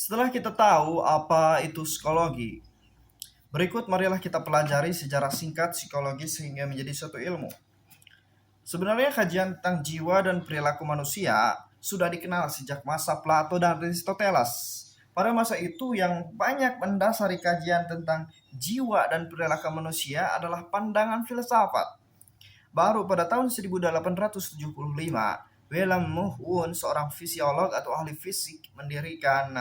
Setelah kita tahu apa itu psikologi, berikut marilah kita pelajari sejarah singkat psikologi sehingga menjadi suatu ilmu. Sebenarnya kajian tentang jiwa dan perilaku manusia sudah dikenal sejak masa Plato dan Aristoteles. Pada masa itu yang banyak mendasari kajian tentang jiwa dan perilaku manusia adalah pandangan filsafat. Baru pada tahun 1875, Wilhelm Wundt, seorang fisiolog atau ahli fisik, mendirikan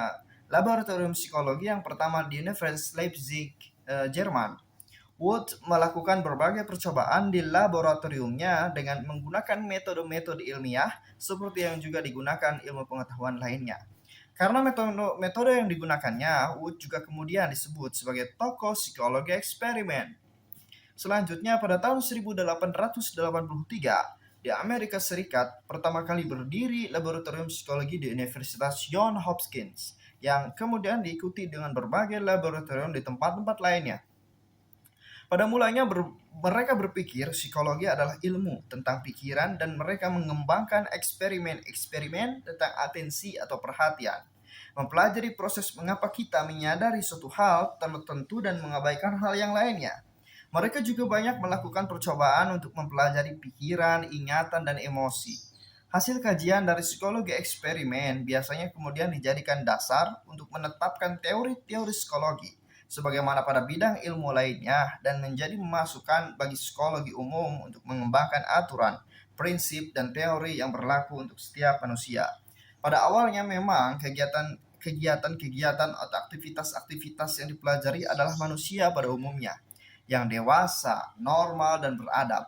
laboratorium psikologi yang pertama di Universitas Leipzig, Jerman. Wood melakukan berbagai percobaan di laboratoriumnya dengan menggunakan metode-metode ilmiah seperti yang juga digunakan ilmu pengetahuan lainnya. Karena metode yang digunakannya, Wood juga kemudian disebut sebagai tokoh psikologi eksperimen. Selanjutnya pada tahun 1883, di Amerika Serikat pertama kali berdiri laboratorium psikologi di Universitas Johns Hopkins yang kemudian diikuti dengan berbagai laboratorium di tempat-tempat lainnya. Pada mulanya mereka berpikir psikologi adalah ilmu tentang pikiran dan mereka mengembangkan eksperimen-eksperimen tentang atensi atau perhatian. Mempelajari proses mengapa kita menyadari suatu hal tertentu dan mengabaikan hal yang lainnya. Mereka juga banyak melakukan percobaan untuk mempelajari pikiran, ingatan, dan emosi. Hasil kajian dari psikologi eksperimen biasanya kemudian dijadikan dasar untuk menetapkan teori-teori psikologi sebagaimana pada bidang ilmu lainnya dan menjadi masukan bagi psikologi umum untuk mengembangkan aturan, prinsip, dan teori yang berlaku untuk setiap manusia. Pada awalnya memang kegiatan-kegiatan atau aktivitas-aktivitas yang dipelajari adalah manusia pada umumnya, yang dewasa, normal, dan beradab.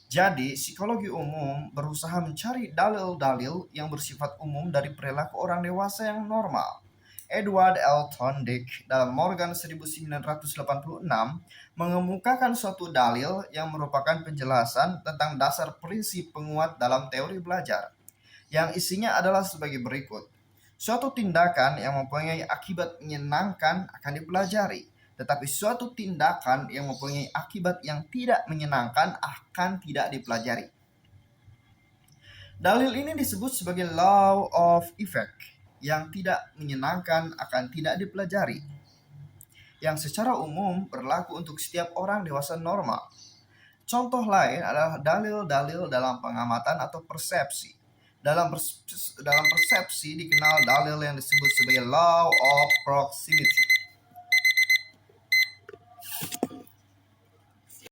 Jadi, psikologi umum berusaha mencari dalil-dalil yang bersifat umum dari perilaku orang dewasa yang normal. Edward L. Thorndike dalam Morgan 1986 mengemukakan suatu dalil yang merupakan penjelasan tentang dasar prinsip penguat dalam teori belajar, yang isinya adalah sebagai berikut. Suatu tindakan yang mempunyai akibat menyenangkan akan dipelajari, tetapi suatu tindakan yang mempunyai akibat yang tidak menyenangkan akan tidak dipelajari. Dalil ini disebut sebagai law of effect, yang tidak menyenangkan akan tidak dipelajari, yang secara umum berlaku untuk setiap orang dewasa normal. Contoh lain adalah dalil-dalil dalam pengamatan atau persepsi. Dalam persepsi dikenal dalil yang disebut sebagai law of proximity.